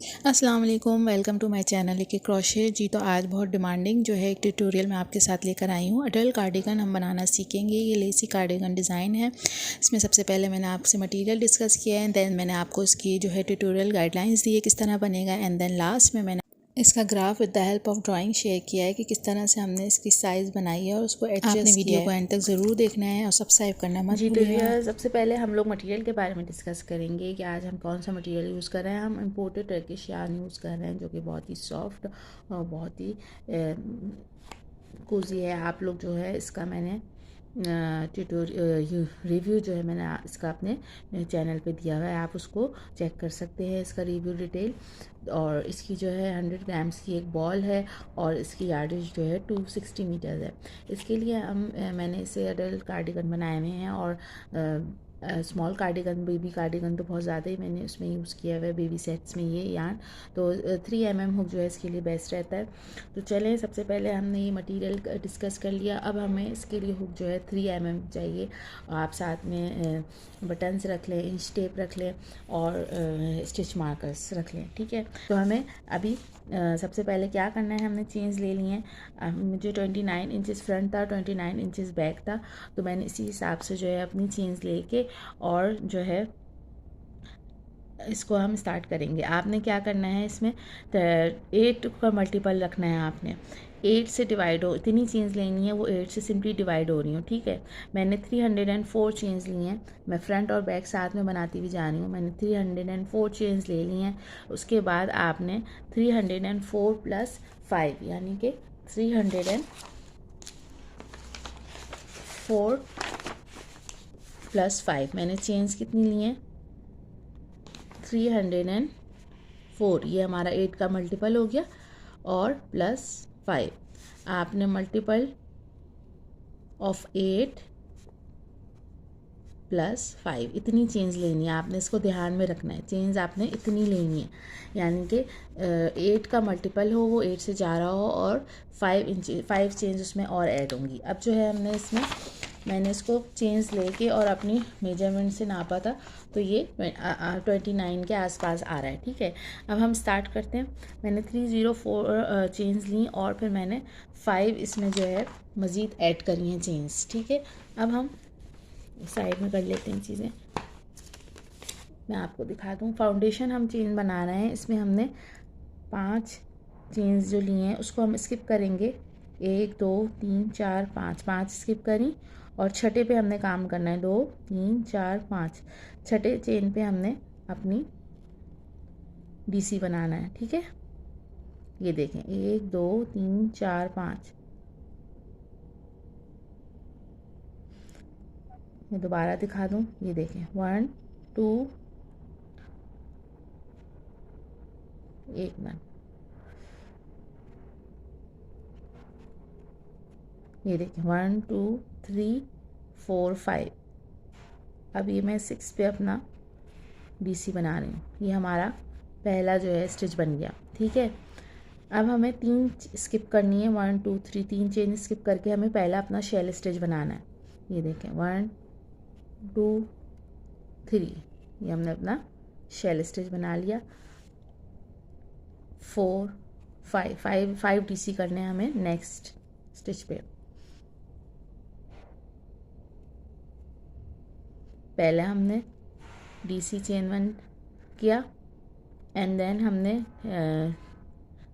अस्सलाम वालेकुम, welcome to my channel लेके क्रोशे जी। तो आज बहुत डिमांडिंग जो है एक ट्यूटोरियल मैं आपके साथ लेकर आई हूँ। अडल्ट कार्डिगन हम बनाना सीखेंगे। ये लेसी कार्डिगन डिज़ाइन है। इसमें सबसे पहले मैंने आपसे मटेरियल डिस्कस किया है, देन मैंने आपको इसकी जो है ट्यूटोरियल गाइडलाइंस दी है किस तरह बनेगा, एंड देन लास्ट में मैंने इसका graph with the help of drawing share किया है कि किस तरह से हमने इसकी साइज़ बनाई है और उसको एडजस्ट किया है। आपने वीडियो को एंड तक ज़रूर देखना है और सब्सक्राइब करना मत भूलिएगा। सबसे पहले हम लोग मटेरियल के बारे में डिस्कस करेंगे कि आज हम कौन सा मटेरियल यूज़ कर रहे हैं। हम इम्पोर्टेड टर्किश यार्न यूज़ कर रहे हैं जो कि बहुत ही सॉफ्ट और बहुत ही कोजी है। आप लोग जो है इसका मैंने रिव्यू जो है मैंने इसका अपने चैनल पे दिया हुआ है, आप उसको चेक कर सकते हैं इसका रिव्यू डिटेल। और इसकी जो है 100 ग्राम्स की एक बॉल है और इसकी यार्डेज जो है 260 मीटर्स है। इसके लिए मैंने इसे अडल्ट कार्डिगन बनाए हुए हैं और स्मॉल कार्डिगन, बेबी कार्डिगन तो बहुत ज़्यादा ही मैंने उसमें यूज़ किया हुआ है बेबी सेट्स में ये यार्न। तो 3 mm हुक जो है इसके लिए बेस्ट रहता है। तो चलें, सबसे पहले हमने ये मटेरियल डिस्कस कर लिया। अब हमें इसके लिए हुक जो है 3 mm चाहिए। आप साथ में बटन्स रख लें, इंच टेप रख लें और स्टिच मार्कर्स रख लें, ठीक है। तो हमें अभी सबसे पहले क्या करना है, हमने चेन्स ले ली हैं। मुझे 29 इंचेस फ्रंट था, 29 इंचेस बैक था, तो मैंने इसी हिसाब से जो है अपनी चेन्स लेके और जो है इसको हम स्टार्ट करेंगे। आपने क्या करना है, इसमें 8 का मल्टीपल रखना है। आपने 8 से डिवाइड हो, इतनी चेन्स लेनी है, वो 8 से सिंपली डिवाइड हो रही हूँ, ठीक है। मैंने 304 चेन्स ली हैं। मैं फ्रंट और बैक साथ में बनाती हुई जा रही हूँ। मैंने 304 चेन्स ले ली हैं। उसके बाद आपने 304 + 5 यानी कि 304 + 5 मैंने चेन्स कितनी ली हैं, 304। ये हमारा 8 का मल्टीपल हो गया और +5 आपने मल्टीपल ऑफ 8 + 5 इतनी चेंज लेनी है। आपने इसको ध्यान में रखना है, चेंज आपने इतनी लेनी है, यानी कि 8 का मल्टीपल हो, वो 8 से जा रहा हो और 5 चेंज उसमें और ऐड होंगी। अब जो है हमने इसमें मैंने इसको चेंज लेके और अपनी मेजरमेंट से नापा था, तो ये 29 के आसपास आ रहा है, ठीक है। अब हम स्टार्ट करते हैं। मैंने 304 चेंज ली और फिर मैंने 5 इसमें जो है मज़ीद ऐड करी हैं चेंज, ठीक है। अब हम साइड में कर लेते हैं चीज़ें, मैं आपको दिखा दूँ। फाउंडेशन हम चेन बना रहे हैं, इसमें हमने 5 चेन्स जो लिए हैं उसको हम स्किप करेंगे। 1 2 3 4 5 स्किप करी और छठे पे हमने काम करना है। 2 3 4 5 छठे चेन पे हमने अपनी डीसी बनाना है, ठीक है। ये देखें, 1 2 3 4 5। मैं दोबारा दिखा दूँ, ये देखें, 1 2 1 मिनट, ये देखें 1 2 3 4 5। अब ये मैं 6 पे अपना डीसी बना रही हूँ। ये हमारा पहला जो है स्टिच बन गया, ठीक है। अब हमें 3 स्किप करनी है, 1 2 3 3 चेन स्किप करके हमें पहला अपना शेल स्टिच बनाना है। ये देखें 1 2 3, ये हमने अपना शेल स्टिच बना लिया। 4 5 डीसी करने हैं हमें नेक्स्ट स्टिच पे। पहले हमने डीसी चेन 1 किया एंड देन हमने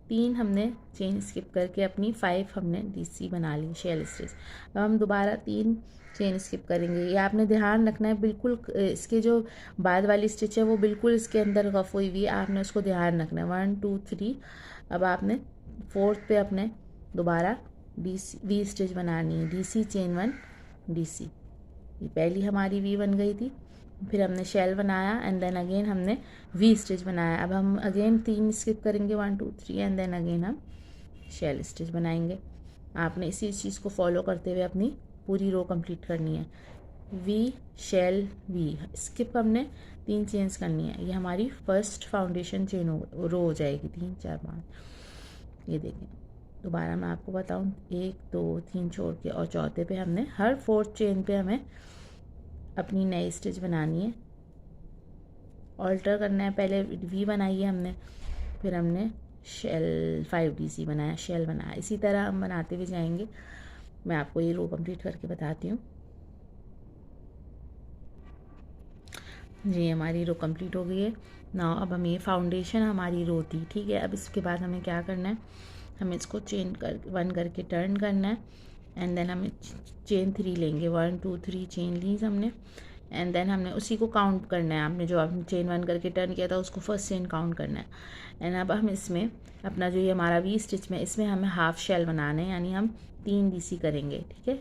3 हमने चेन स्किप करके अपनी 5 हमने डीसी बना ली शेल स्टिच। अब हम दोबारा 3 चेन स्किप करेंगे। ये आपने ध्यान रखना है, बिल्कुल इसके जो बाद वाली स्टिच है वो बिल्कुल इसके अंदर गफ हुई हुई है, आपने उसको ध्यान रखना है। 1 2 3। अब आपने 4th पे अपने दोबारा डीसी वी स्टिच बनानी है। डीसी चेन 1 डीसी, ये पहली हमारी वी बन गई थी। फिर हमने शेल बनाया एंड देन अगेन हमने वी स्टिच बनाया। अब हम अगेन 3 स्किप करेंगे, 1 2 3 एंड देन अगेन हम शेल स्टिच बनाएंगे। आपने इसी चीज़ को फॉलो करते हुए अपनी पूरी रो कंप्लीट करनी है। वी शेल वी स्किप हमने 3 चेन्स करनी है। ये हमारी फर्स्ट फाउंडेशन चेन रो हो जाएगी, 3 4 5। ये देखें, दोबारा मैं आपको बताऊं, 1 2 3 छोड़ के और चौथे पे हमने हर 4th चेन पे हमें अपनी नई स्टिच बनानी है, ऑल्टर करना है। पहले वी बनाई है हमने, फिर हमने शेल 5 DC बनाया, शेल बनाया। इसी तरह हम बनाते हुए जाएंगे। मैं आपको ये रो कंप्लीट करके बताती हूँ। जी हमारी रो कंप्लीट हो गई है ना। अब हम ये फाउंडेशन हमारी रो थी, ठीक है। अब इसके बाद हमें क्या करना है, हमें इसको चेन कर 1 करके टर्न करना है एंड देन हमें चेन 3 लेंगे। 1 2 3 चेन ली हमने एंड देन हमने उसी को काउंट करना है। आपने जो आपने चेन 1 करके टर्न किया था उसको फर्स्ट चेन काउंट करना है। एंड अब हम इसमें अपना जो ये हमारा वी स्टिच में इसमें हमें हाफ शेल बनाना है, यानी हम 3 DC करेंगे, ठीक है।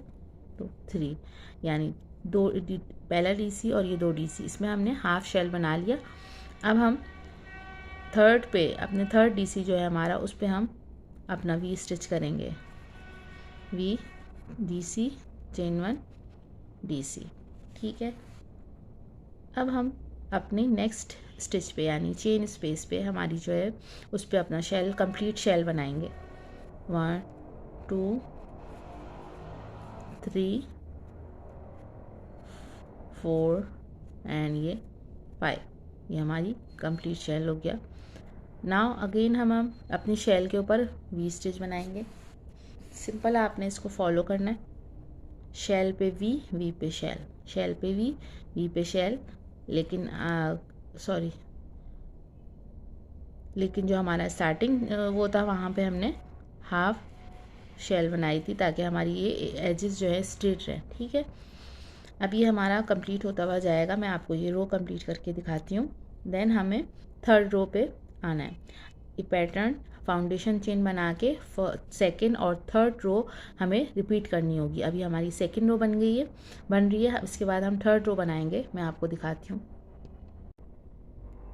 तो 3 यानी 2 पहला DC और ये 2 DC, इसमें हमने हाफ शेल बना लिया। अब हम थर्ड पे अपने थर्ड DC जो है हमारा, उस पर हम अपना वी स्टिच करेंगे। वी DC चेन 1 DC, ठीक है। अब हम अपने नेक्स्ट स्टिच पे यानी चेन स्पेस पे हमारी जो है उस पर अपना शेल कंप्लीट शेल बनाएंगे। 1 2 3 4 एंड ये 5, ये हमारी कंप्लीट शेल हो गया। नाउ अगेन हम अपनी शेल के ऊपर वी स्टिच बनाएंगे। सिंपल आपने इसको फॉलो करना है। शेल पे वी, वी पे शेल, शेल पे वी, वी पे शेल। लेकिन जो हमारा स्टार्टिंग वो था वहाँ पे हमने हाफ शेल बनाई थी ताकि हमारी ये एजेस जो है स्ट्रेट रहे, ठीक है। अब ये हमारा कंप्लीट होता हुआ जाएगा। मैं आपको ये रो कंप्लीट करके दिखाती हूँ। देन हमें थर्ड रो पे आना है। ये पैटर्न फाउंडेशन चेन बना के सेकेंड और थर्ड रो हमें रिपीट करनी होगी। अभी हमारी सेकेंड रो बन रही है। इसके बाद हम थर्ड रो बनाएंगे, मैं आपको दिखाती हूँ।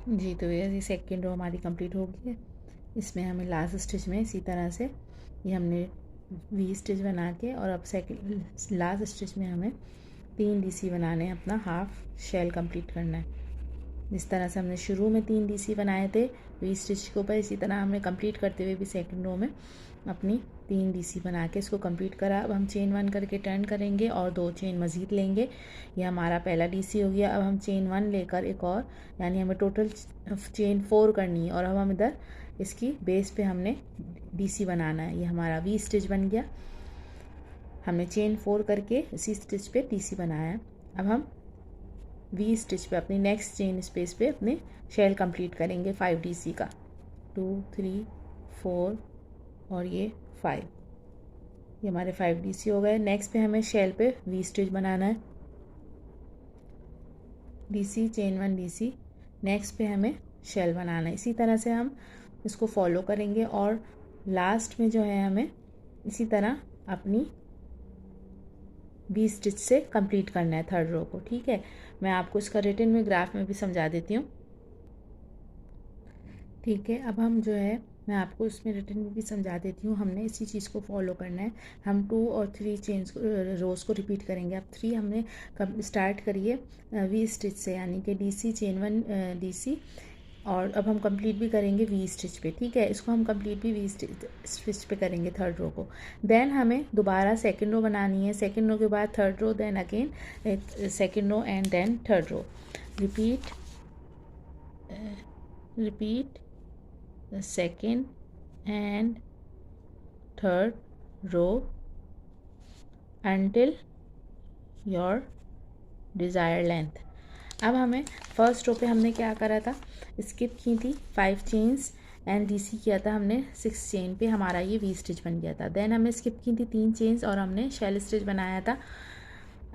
जी तो ये सेकेंड रो हमारी कंप्लीट हो गई है। इसमें हमें लास्ट स्टिच में इसी तरह से ये हमने वी स्टिच बना के और अब सेकेंड लास्ट स्टिच में हमें 3 DC बनाने हैं, अपना हाफ शेल कंप्लीट करना है। जिस तरह से हमने शुरू में 3 DC बनाए थे वी स्टिच के ऊपर, इसी तरह हमने कंप्लीट करते हुए भी सेकंड रो में अपनी 3 DC बना के इसको कंप्लीट करा। अब हम चेन 1 करके टर्न करेंगे और 2 चेन मज़ीद लेंगे। ये हमारा पहला DC हो गया। अब हम चेन 1 लेकर एक और, यानी हमें टोटल चेन 4 करनी है और अब हम इधर इसकी बेस पे हमने DC बनाना है। ये हमारा वी स्टिच बन गया। हमने चेन 4 करके इसी स्टिच पे DC बनाया है। अब हम वी स्टिच पे अपनी नेक्स्ट चेन स्पेस पे अपने शेल कंप्लीट करेंगे 5 DC का। 2 3 4 और ये 5, ये हमारे 5 DC हो गए। नेक्स्ट पे हमें शेल पे वी स्टिच बनाना है। DC चेन 1 DC, नेक्स्ट पे हमें शेल बनाना है। इसी तरह से हम इसको फॉलो करेंगे और लास्ट में जो है हमें इसी तरह अपनी वी स्टिच से कंप्लीट करना है थर्ड रो को, ठीक है। मैं आपको इसका रिटन में ग्राफ में भी समझा देती हूँ, ठीक है। अब हम जो है मैं आपको इसमें रिटन में भी समझा देती हूँ। हमने इसी चीज़ को फॉलो करना है। हम 2 और 3 चेन्स रोज़ को रिपीट करेंगे। अब 3 हमने स्टार्ट करिए वी स्टिच से, यानी कि DC चेन 1 DC, और अब हम कंप्लीट भी करेंगे वी स्टिच पे, ठीक है। इसको हम कंप्लीट भी वी स्टिच पे करेंगे थर्ड रो को। देन हमें दोबारा सेकंड रो बनानी है। सेकंड रो के बाद third row, then again second row and then third row. Repeat the second and third row until your desired length। अब हमें फर्स्ट रो पे हमने क्या करा था, स्किप की थी 5 चेन्स एंड DC किया था हमने 6 चेन पे, हमारा ये वी स्टिच बन गया था। देन हमने स्किप की थी 3 चेन्स और हमने शेल स्टिच बनाया था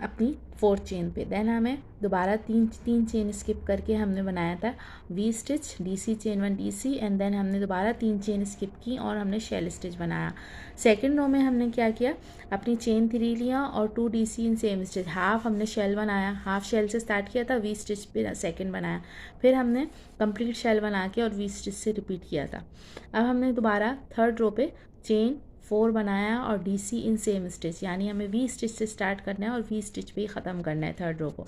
अपनी 4 चेन पे। देन हमें दोबारा 3 चेन स्किप करके हमने बनाया था we stitch DC chain 1 DC, and then हमने दोबारा 3 चेन स्किप की और हमने शेल स्टिच बनाया। सेकंड रो में हमने क्या किया, अपनी चेन 3 लिया और 2 DC in same stitch, half हमने शेल बनाया, हाफ शेल से स्टार्ट किया था, वी स्टिच पे सेकंड बनाया, फिर हमने कंप्लीट शेल बना के और वी स्टिच से रिपीट किया था। अब हमने दोबारा थर्ड रो पे चेन 4 बनाया और DC इन सेम स्टिच, यानी हमें वी स्टिच से स्टार्ट करना है और वी स्टिच पे ही ख़त्म करना है थर्ड रो को।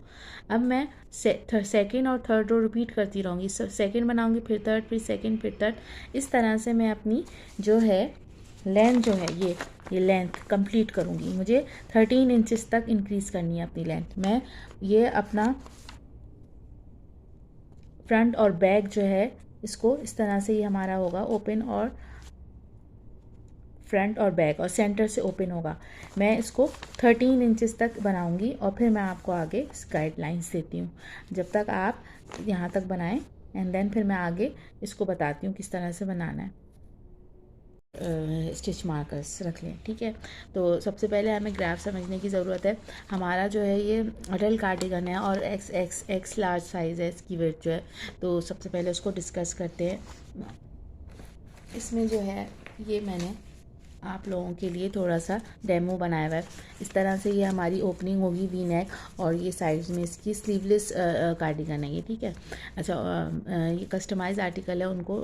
अब मैं सेकंड और थर्ड रो रिपीट करती रहूँगी। सेकंड बनाऊँगी, फिर थर्ड, फिर सेकंड, फिर थर्ड। इस तरह से मैं अपनी जो है लेंथ जो है ये लेंथ कंप्लीट करूँगी। मुझे 13 इंचेस तक इंक्रीज़ करनी है अपनी लेंथ। मैं ये अपना फ्रंट और बैक जो है इसको इस तरह से ये हमारा होगा ओपन, और फ्रंट और बैक और सेंटर से ओपन होगा। मैं इसको 13 इंचेस तक बनाऊंगी और फिर मैं आपको आगे गाइडलाइंस देती हूँ। जब तक आप यहाँ तक बनाएं एंड देन फिर मैं आगे इसको बताती हूँ किस तरह से बनाना है। स्टिच मार्कर्स रख लें, ठीक है। तो सबसे पहले हमें ग्राफ समझने की ज़रूरत है। हमारा जो है ये अडल्ट कार्डिगन है और एक्स लार्ज साइज़ है इसकी वेट जो है। तो सबसे पहले उसको डिस्कस करते हैं। इसमें जो है ये मैंने आप लोगों के लिए थोड़ा सा डेमो बनाया हुआ है। इस तरह से ये हमारी ओपनिंग होगी वी नेक, और ये साइड्स में इसकी स्लीवलेस कार्डिगन है ये, ठीक है। अच्छा, ये कस्टमाइज आर्टिकल है, उनको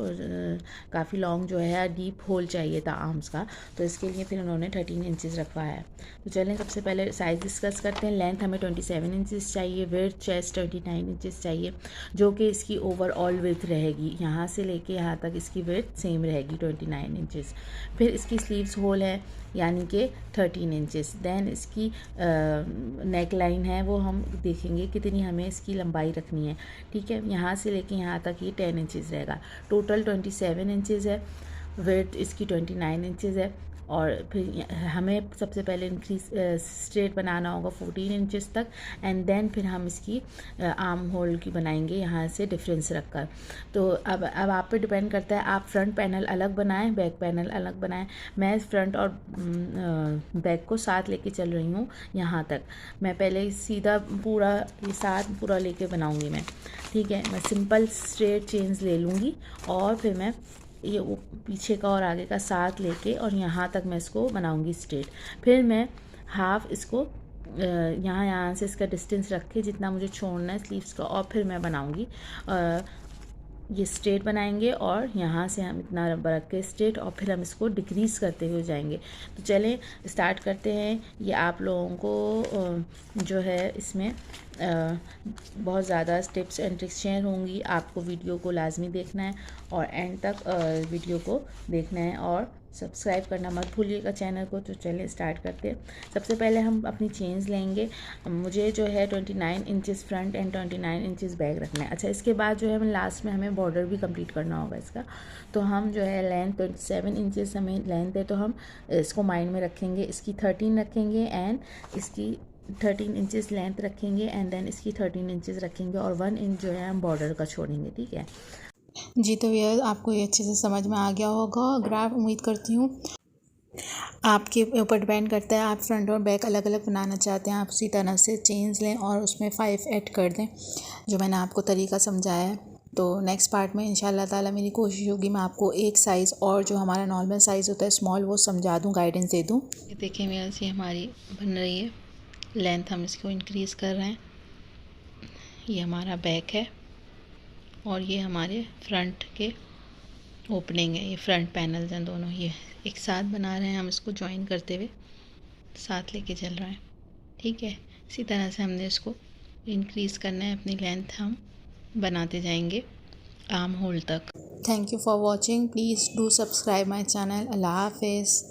काफ़ी लॉन्ग जो है डीप होल चाहिए था आर्म्स का, तो इसके लिए फिर उन्होंने 13 इंचज़ रखवाया है। तो चलें सबसे पहले साइज़ डिस्कस करते हैं। लेंथ हमें 27 इंचज़ चाहिए, विड्थ चेस्ट 29 इंचज़ चाहिए, जो कि इसकी ओवरऑल विड्थ रहेगी। यहाँ से लेके यहाँ तक इसकी विड्थ सेम रहेगी 29 इंचज़। फिर इसकी स्लीव्स होल है यानी कि 13 इंचेस। देन इसकी नेक लाइन है, वो हम देखेंगे कितनी हमें इसकी लंबाई रखनी है, ठीक है। यहाँ से लेके यहाँ तक ये 10 इंचेस रहेगा। टोटल 27 इंचेस है, विड्थ इसकी 29 इंचेस है। और फिर हमें सबसे पहले इंक्रीज स्ट्रेट बनाना होगा 14 इंचेस तक, एंड देन फिर हम इसकी आर्म होल की बनाएंगे यहाँ से डिफरेंस रखकर। तो अब आप पे डिपेंड करता है, आप फ्रंट पैनल अलग बनाएं, बैक पैनल अलग बनाएं। मैं फ्रंट और बैक को साथ लेके चल रही हूँ यहाँ तक। मैं पहले सीधा पूरा ये साथ पूरा लेके बनाऊँगी मैं, ठीक है। मैं सिंपल स्ट्रेट चेन्स ले लूँगी और फिर मैं ये पीछे का और आगे का साथ लेके और यहाँ तक मैं इसको बनाऊंगी स्ट्रेट। फिर मैं हाफ इसको यहाँ से इसका डिस्टेंस रख के जितना मुझे छोड़ना है स्लीव्स का, और फिर मैं बनाऊंगी ये स्ट्रेट बनाएंगे, और यहाँ से हम इतना रख के स्ट्रेट, और फिर हम इसको डिक्रीज़ करते हुए जाएंगे। तो चलें स्टार्ट करते हैं। ये आप लोगों को जो है इसमें बहुत ज़्यादा टिप्स एंड ट्रिक्स शेयर होंगी। आपको वीडियो को लाजमी देखना है और एंड तक वीडियो को देखना है, और सब्सक्राइब करना मत भूलिएगा चैनल को। तो चलिए स्टार्ट करते हैं। सबसे पहले हम अपनी चेन्स लेंगे। मुझे जो है 29 inches front end 29 inches back रखना है। अच्छा, इसके बाद जो है लास्ट में हमें बॉर्डर भी कंप्लीट करना होगा इसका। तो हम जो है लेंथ 27 इंचेस हमें लेंथ है, तो हम इसको माइंड में रखेंगे। इसकी 13 रखेंगे एंड इसकी 13 इंचेस लेंथ रखेंगे, एंड देन इसकी 13 इंचेस रखेंगे, और 1 इंच जो है हम बॉर्डर का छोड़ेंगे, ठीक है जी। तो ये आपको ये अच्छे से समझ में आ गया होगा ग्राफ, उम्मीद करती हूँ। आपके ऊपर डिपेंड करता है, आप फ्रंट और बैक अलग अलग बनाना चाहते हैं, आप उसी तरह से चेन्स लें और उसमें 5 ऐड कर दें, जो मैंने आपको तरीका समझाया है। तो नेक्स्ट पार्ट में इंशाल्लाह ताला मेरी कोशिश होगी मैं आपको एक साइज़ और जो हमारा नॉर्मल साइज़ होता है स्मॉल, वो समझा दूँ, गाइडेंस दे दूँ। ये देखिए मेरे से हमारी बन रही है लेंथ, हम इसको इंक्रीज़ कर रहे हैं। ये हमारा बैक है और ये हमारे फ्रंट के ओपनिंग है, ये फ्रंट पैनल्स हैं दोनों, ये एक साथ बना रहे हैं हम, इसको ज्वाइन करते हुए साथ लेके चल रहे हैं, ठीक है। इसी तरह से हमने इसको इंक्रीज़ करना है, अपनी लेंथ हम बनाते जाएंगे आर्म होल तक। Thank you for watching, please do subscribe my channel. अल्लाह हाफिज़।